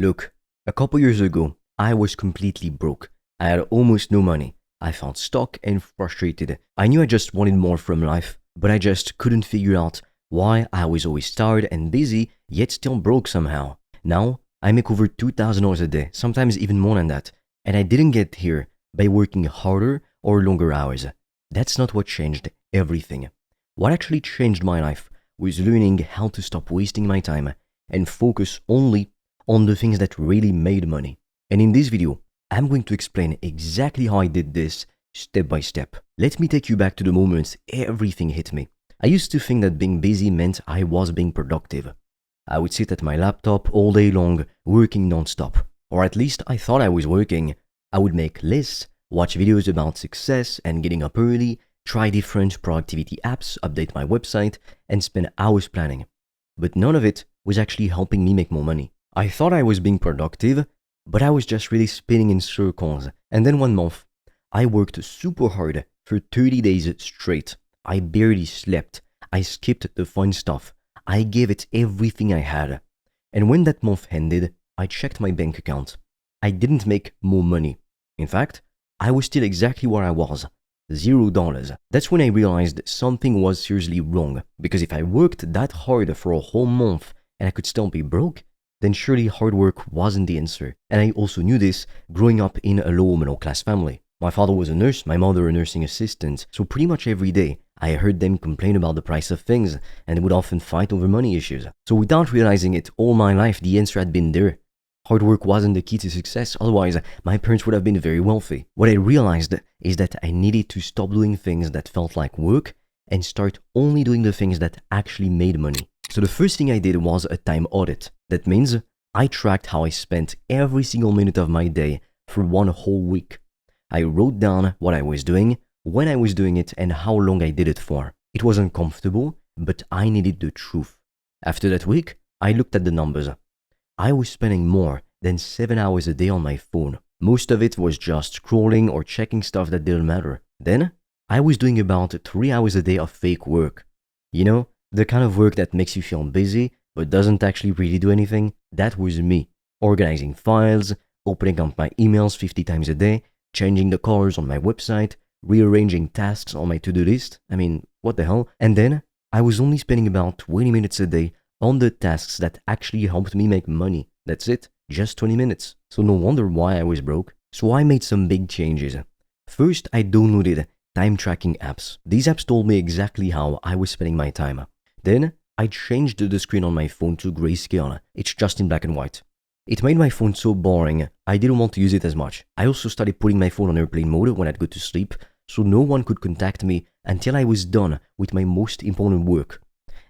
Look, a couple years ago, I was completely broke. I had almost no money. I felt stuck and frustrated. I knew I just wanted more from life, but I just couldn't figure out why I was always tired and busy, yet still broke somehow. Now, I make over $2,000 a day, sometimes even more than that, and I didn't get here by working harder or longer hours. That's not what changed everything. What actually changed my life was learning how to stop wasting my time and focus only on the things that really made money. And in this video, I'm going to explain exactly how I did this step by step. Let me take you back to the moment everything hit me. I used to think that being busy meant I was being productive. I would sit at my laptop all day long, working non-stop. Or at least I thought I was working. I would make lists, watch videos about success and getting up early, try different productivity apps, update my website, and spend hours planning. But none of it was actually helping me make more money. I thought I was being productive, but I was just really spinning in circles. And then one month, I worked super hard for 30 days straight. I barely slept. I skipped the fun stuff. I gave it everything I had. And when that month ended, I checked my bank account. I didn't make more money. In fact, I was still exactly where I was. $0. That's when I realized something was seriously wrong. Because if I worked that hard for a whole month and I could still be broke, then surely hard work wasn't the answer. And I also knew this growing up in a low middle class family. My father was a nurse, my mother a nursing assistant, so pretty much every day I heard them complain about the price of things and they would often fight over money issues. So without realizing it all my life, the answer had been there. Hard work wasn't the key to success, otherwise my parents would have been very wealthy. What I realized is that I needed to stop doing things that felt like work and start only doing the things that actually made money. So the first thing I did was a time audit. That means I tracked how I spent every single minute of my day for one whole week. I wrote down what I was doing, when I was doing it, and how long I did it for. It was uncomfortable, but I needed the truth. After that week, I looked at the numbers. I was spending more than 7 hours a day on my phone. Most of it was just scrolling or checking stuff that didn't matter. Then, I was doing about 3 hours a day of fake work. You know, the kind of work that makes you feel busy, but doesn't actually really do anything. That was me. Organizing files, opening up my emails 50 times a day, changing the colors on my website, rearranging tasks on my to-do list. I mean, what the hell? And then, I was only spending about 20 minutes a day on the tasks that actually helped me make money. That's it, just 20 minutes. So no wonder why I was broke. So I made some big changes. First, I downloaded time tracking apps. These apps told me exactly how I was spending my time. Then, I changed the screen on my phone to grayscale. It's just in black and white. It made my phone so boring, I didn't want to use it as much. I also started putting my phone on airplane mode when I'd go to sleep, so no one could contact me until I was done with my most important work.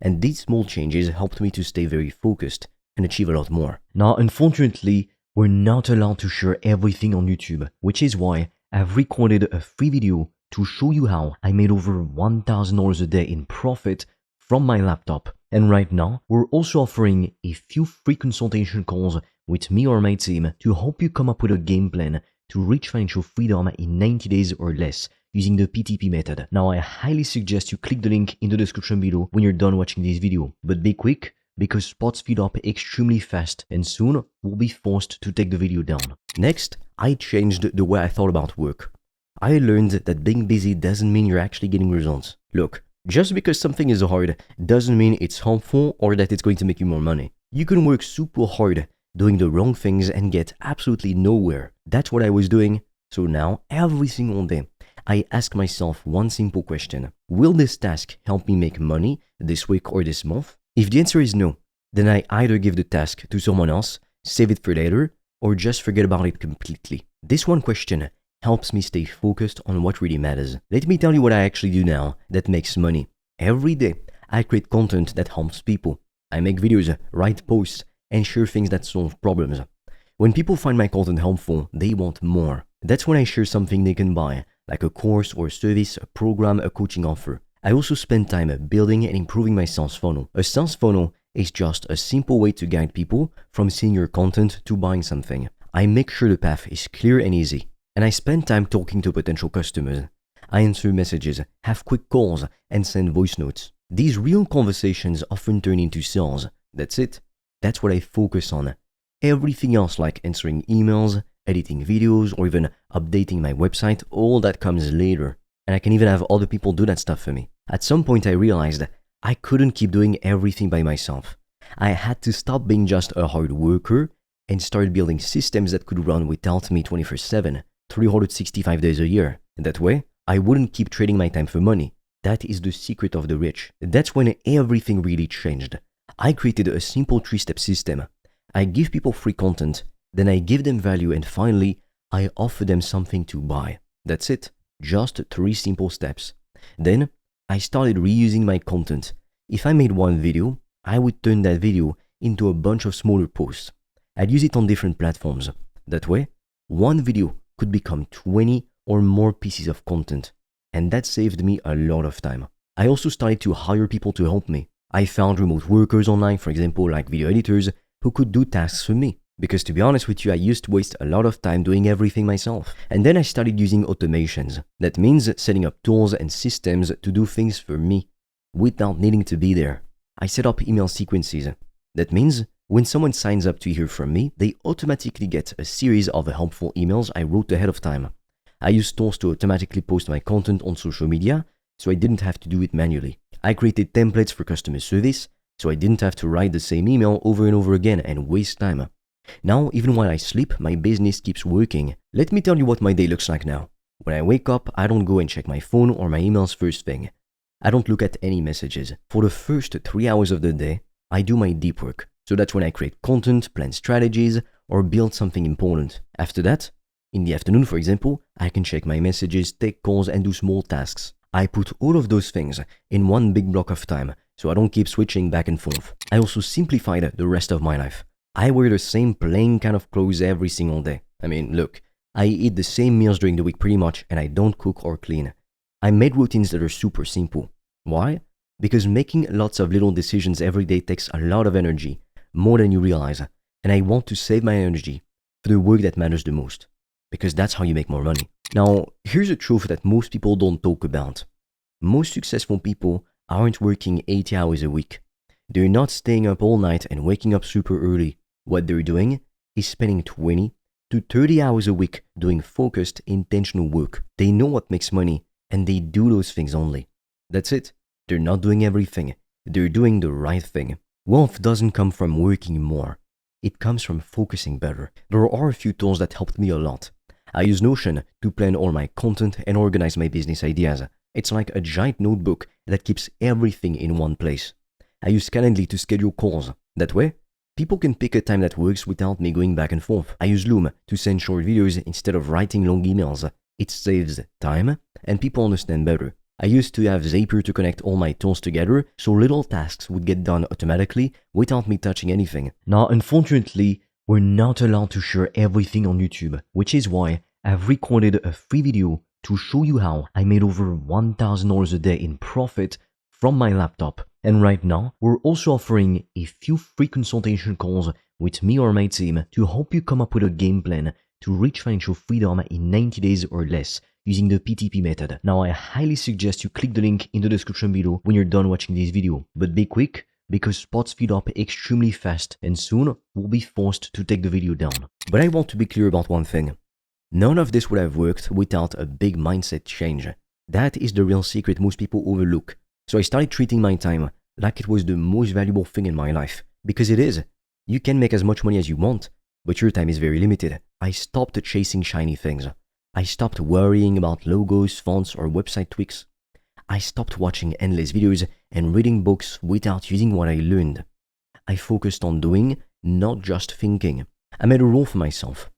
And these small changes helped me to stay very focused and achieve a lot more. Now, unfortunately, we're not allowed to share everything on YouTube, which is why I've recorded a free video to show you how I made over $1,000 a day in profit from my laptop. And right now, we're also offering a few free consultation calls with me or my team to help you come up with a game plan to reach financial freedom in 90 days or less using the PTP method. Now, I highly suggest you click the link in the description below when you're done watching this video. But be quick, because spots fill up extremely fast and soon we'll be forced to take the video down. Next, I changed the way I thought about work. I learned that being busy doesn't mean you're actually getting results. Look, just because something is hard doesn't mean it's harmful or that it's going to make you more money. You can work super hard doing the wrong things and get absolutely nowhere. That's what I was doing. So now, every single day, I ask myself one simple question. Will this task help me make money this week or this month? If the answer is no, then I either give the task to someone else, save it for later, or just forget about it completely. This one question helps me stay focused on what really matters. Let me tell you what I actually do now that makes money. Every day, I create content that helps people. I make videos, write posts, and share things that solve problems. When people find my content helpful, they want more. That's when I share something they can buy, like a course or a service, a program, a coaching offer. I also spend time building and improving my sales funnel. A sales funnel is just a simple way to guide people from seeing your content to buying something. I make sure the path is clear and easy. And I spend time talking to potential customers. I answer messages, have quick calls, and send voice notes. These real conversations often turn into sales. That's it. That's what I focus on. Everything else like answering emails, editing videos, or even updating my website, all that comes later. And I can even have other people do that stuff for me. At some point I realized I couldn't keep doing everything by myself. I had to stop being just a hard worker and start building systems that could run without me 24/7, 365 days a year. And that way, I wouldn't keep trading my time for money. That is the secret of the rich. That's when everything really changed. I created a simple 3-step system. I give people free content, then I give them value, and finally, I offer them something to buy. That's it. Just 3 simple steps. Then, I started reusing my content. If I made one video, I would turn that video into a bunch of smaller posts. I'd use it on different platforms. That way, one video could become 20 or more pieces of content. And that saved me a lot of time. I also started to hire people to help me. I found remote workers online, for example, like video editors, who could do tasks for me. Because to be honest with you, I used to waste a lot of time doing everything myself. And then I started using automations. That means setting up tools and systems to do things for me without needing to be there. I set up email sequences. That means when someone signs up to hear from me, they automatically get a series of helpful emails I wrote ahead of time. I used tools to automatically post my content on social media, so I didn't have to do it manually. I created templates for customer service, so I didn't have to write the same email over and over again and waste time. Now, even while I sleep, my business keeps working. Let me tell you what my day looks like now. When I wake up, I don't go and check my phone or my emails first thing. I don't look at any messages. For the first 3 hours of the day, I do my deep work. So that's when I create content, plan strategies, or build something important. After that, in the afternoon, for example, I can check my messages, take calls, and do small tasks. I put all of those things in one big block of time, so I don't keep switching back and forth. I also simplified the rest of my life. I wear the same plain kind of clothes every single day. I mean, look, I eat the same meals during the week pretty much, and I don't cook or clean. I made routines that are super simple. Why? Because making lots of little decisions every day takes a lot of energy, more than you realize, and I want to save my energy for the work that matters the most, because that's how you make more money. Now, here's a truth that most people don't talk about. Most successful people aren't working 80 hours a week. They're not staying up all night and waking up super early. What they're doing is spending 20 to 30 hours a week doing focused, intentional work. They know what makes money, and they do those things only. That's it. They're not doing everything. They're doing the right thing. Wealth doesn't come from working more. It comes from focusing better. There are a few tools that helped me a lot. I use Notion to plan all my content and organize my business ideas. It's like a giant notebook that keeps everything in one place. I use Calendly to schedule calls. That way, people can pick a time that works without me going back and forth. I use Loom to send short videos instead of writing long emails. It saves time and people understand better. I used to have Zapier to connect all my tools together so little tasks would get done automatically without me touching anything. Now, unfortunately, we're not allowed to share everything on YouTube, which is why I've recorded a free video to show you how I made over $1,000 a day in profit from my laptop. And right now, we're also offering a few free consultation calls with me or my team to help you come up with a game plan to reach financial freedom in 90 days or less using the PTP method. Now, I highly suggest you click the link in the description below when you're done watching this video. But be quick, because spots fill up extremely fast and soon we'll be forced to take the video down. But I want to be clear about one thing. None of this would have worked without a big mindset change. That is the real secret most people overlook. So I started treating my time like it was the most valuable thing in my life. Because it is. You can make as much money as you want, but your time is very limited. I stopped chasing shiny things. I stopped worrying about logos, fonts, or website tweaks. I stopped watching endless videos and reading books without using what I learned. I focused on doing, not just thinking. I made a rule for myself.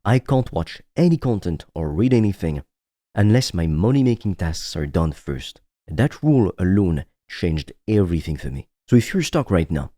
I can't watch any content or read anything unless my money-making tasks are done first. That rule alone changed everything for me. So if you're stuck right now,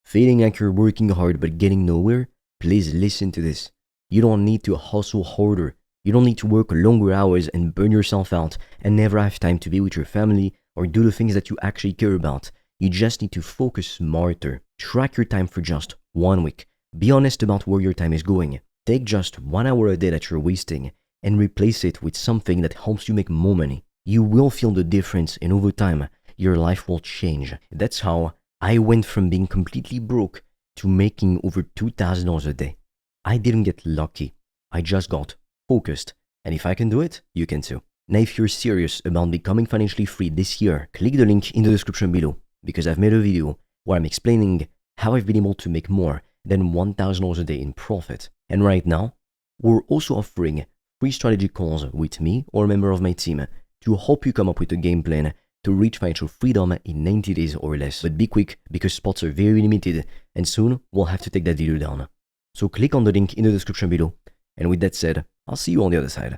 feeling like you're working hard but getting nowhere, please listen to this. You don't need to hustle harder. You don't need to work longer hours and burn yourself out and never have time to be with your family or do the things that you actually care about. You just need to focus smarter. Track your time for just 1 week. Be honest about where your time is going. Take just 1 hour a day that you're wasting and replace it with something that helps you make more money. You will feel the difference, and over time, your life will change. That's how I went from being completely broke to making over $2,000 a day. I didn't get lucky. I just got focused. And if I can do it, you can too. Now, if you're serious about becoming financially free this year, click the link in the description below because I've made a video where I'm explaining how I've been able to make more than $1,000 a day in profit. And right now, we're also offering free strategy calls with me or a member of my team to help you come up with a game plan to reach financial freedom in 90 days or less. But be quick because spots are very limited and soon we'll have to take that video down. So click on the link in the description below. And with that said, I'll see you on the other side.